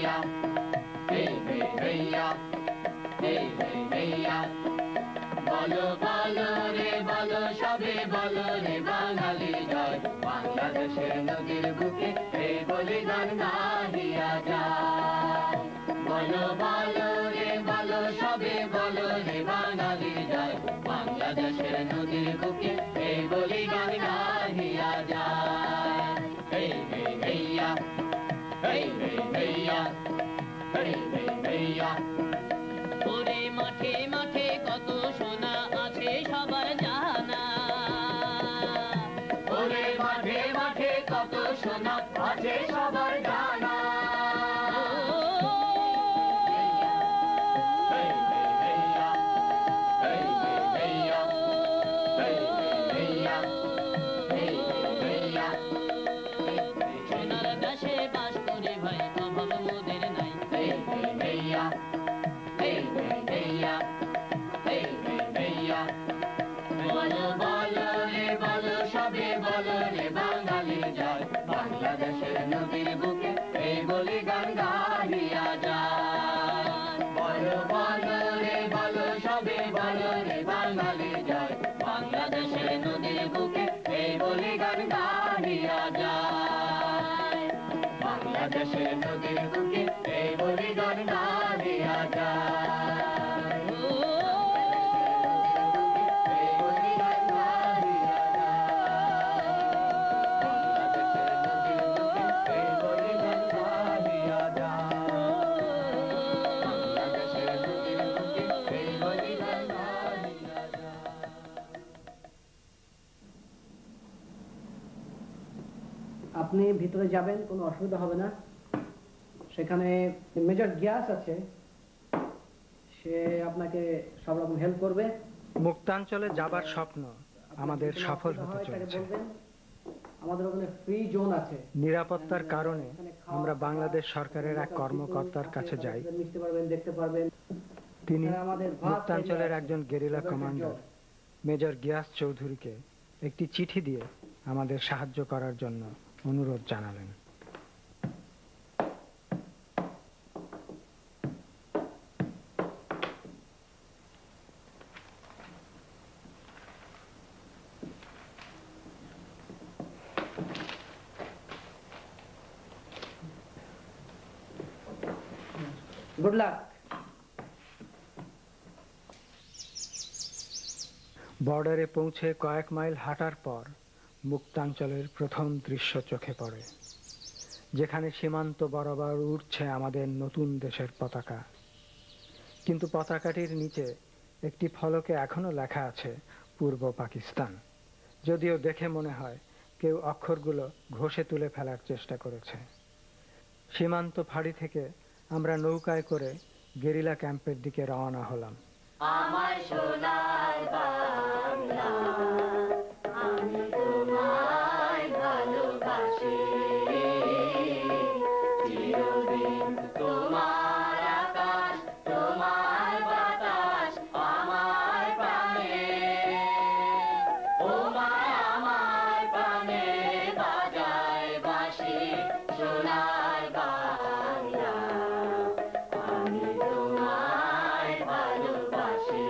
hey hey hey ya, hey hey hey ya. বলো বলো রে বলো সবে বলো রে বাঙালি জয়, বাংলাদেশের নদীর বুকে এই বলিদান গাহিয়া যায়। বলো বলো রে বলো সবে বলো রে বাঙালি জয়, বাংলাদেশের নদীর বুকে এই বলিদান গাহিয়া যায়। hey hey hey ya, hey hey hey ya, hey hey hey ya. ওরে মাঠে মাঠে কত সোনা আছে সবার জানা, ওরে মাঠে মাঠে কত সোনা আছে সবার জানা। সোনার দেশে বাস করে ভাই অভাব মোদের নাই। বলো বলো রে বলো সবে বলো রে বাঙালি জয়, বাংলাদেশের নদীর বুকে এই বলিদান গাহিয়া যায়। বলো বলো রে বলো সবে বলো রে বাঙালি জয়, বাংলাদেশের নদীর বুকে এই বলিদান গাহিয়া যায়। বাংলাদেশের নদীর বুকে এই বলিদান গাহিয়া যায়। আপনি ভিতরে যাবেন, কোনো অসুবিধা হবে না। সেখানে মেজর গিয়াস আছে, সে আপনাকে সব রকম হেল্প করবে। মুক্তাঞ্চলে যাবার স্বপ্ন আমাদের সফল হতে চলেছে। আমাদের ওখানে ফ্রি জোন আছে। নিরাপত্তার কারণে আমরা বাংলাদেশ সরকারের এক কর্মকর্তার কাছে যাই। মিশতে পারবেন, দেখতে পারবেন। তিনি মুক্তাঞ্চলের একজন গেরিলা কমান্ডার মেজর গিয়াস চৌধুরীকে একটি চিঠি দিয়ে আমাদের সাহায্য করার জন্য অনুরোধ জানালেন। Good luck. বর্ডারে পৌঁছে কয়েক মাইল হাঁটার পর মুক্তাঞ্চলের প্রথম দৃশ্য চোখে পড়ে, যেখানে সীমান্ত বরাবর উড়ছে আমাদের নতুন দেশের পতাকা। কিন্তু পতাকাটির নিচে একটি ফলকে এখনো লেখা আছে পূর্ব পাকিস্তান, যদিও দেখে মনে হয় কেউ অক্ষরগুলো ঘষে তুলে ফেলার চেষ্টা করেছে। সীমান্ত ফাঁড়ি থেকে আমরা নৌকায় করে গেরিলা ক্যাম্পের দিকে রওনা হলাম। আমার সোনার বাংলা, আমি তোমায় ভালোবাসি, চিরদিন তোমার আকাশ তোমার বাতাস আমার প্রাণে, ও মা আমার প্রাণে বাজায় বাঁশি সোনার বাংলা, আমি তোমায় ভালোবাসি।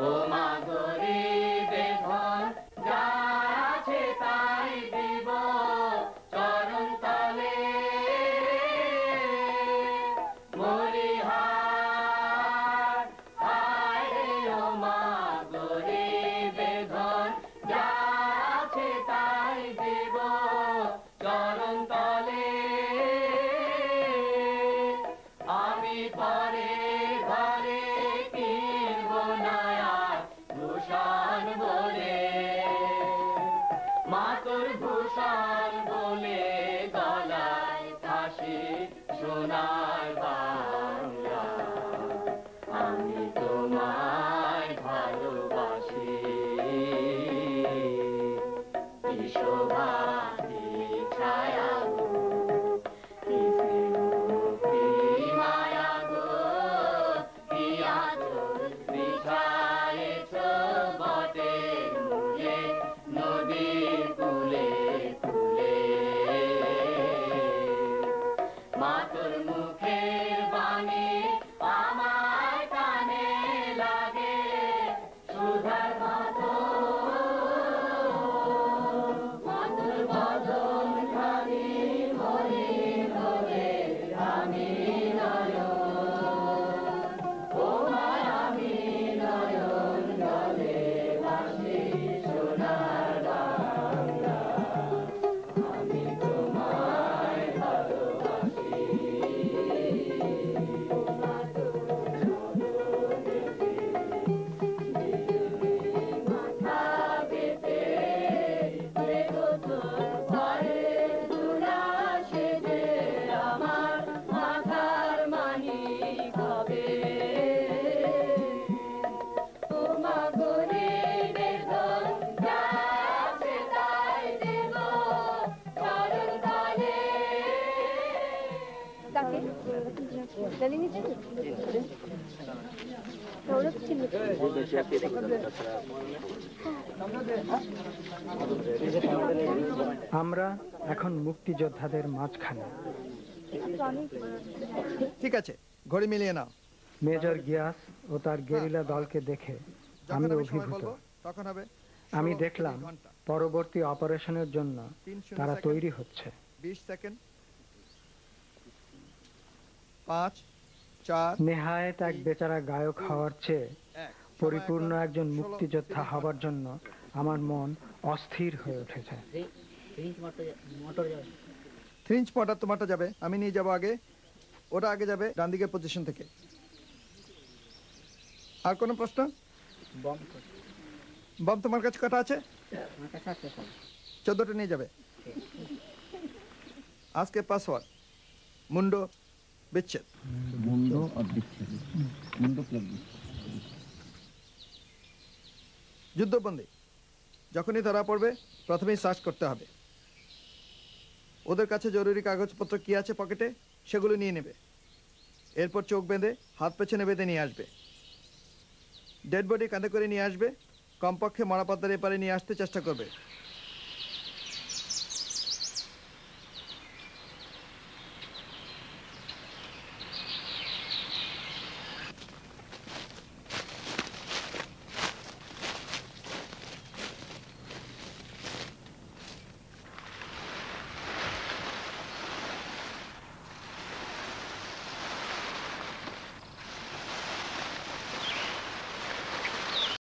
ও মা গরিবের ধন যা আছে তাই দিব চরণ তলে মরিহার হায় রে ও মা গরিবের ধন যা আছে তাই দিব চরণ তলে আমি পরে ঘরে কিনব না আর ভূষণ বলে মাতর ভূষণ বলে গলায় ফাঁসি সোনার বাংলা আমি তোমায় ভালোবাসি বিশ্বভারতী ছায়া কি মায়া গো কি আচল বিছায়েছ বটের মূলে নদীর কূলে কূলে মাতর মুখের বাণী আমার কানে লাগে সুধার মতো মাতর বদন খানি মরি ধরে আমি নয়ন ও মায় আমি নয়ন জলে ভাসি সোনার বাংলা আমি তোমায় ভালোবাসি মাথা পেতে দেখো তো ঘরের দুলা সেজে আমার মাথার মানিক হবে ও মা গরিবের ধন যা আছে তাই দেব চরণ তলে কাকে জানিনি সৌরভ ছিল আমরা এখন মুক্তিযোদ্ধাদের মাঝখানে। ঠিক আছে, ঘড়ি মিলিয়ে নাও। মেজর গিয়াস ও তার গেরিলা দলকে দেখে আমি যখন আমি সময় অভিভূত। বলবো তখন হবে আমি 16 দেখলাম ঘন্টা, পরবর্তী অপারেশনের জন্য 30 তারা সেকেন্ড, তৈরি হচ্ছে। 20 সেকেন্ড, 5 4 নেহায়েত এক বেচারা গায়ক হওয়ার চেয়ে 1 পরিপূর্ণ একজন মুক্তিযোদ্ধা হবার জন্য আমার মন অস্থির হয়ে উঠেছে। 3 ইঞ্চ মোটর তোমারটা যাবে, আমি নিয়ে যাব আগে, ওটা আগে যাবে ডান দিকের পজিশন থেকে। আর কোনো প্রশ্ন? বম তোমার কাছে কটা আছে? 14টা নিয়ে যাবে। আজকে পাসওয়ার্ড মুন্ডো বিচ্ছেদ। যুদ্ধবন্দী যখনই ধরা পড়বে প্রথমেই সার্চ করতে হবে। ওদের কাছে জরুরি কাগজপত্র কি আছে পকেটে সেগুলো নিয়ে নেবে। এরপর চোখ বেঁধে হাত পেছনে বেঁধে নিয়ে আসবে। ডেড বডি কাঁধে করে নিয়ে আসবে, কমপক্ষে মরা পাতার এপারে নিয়ে আসতে চেষ্টা করবে।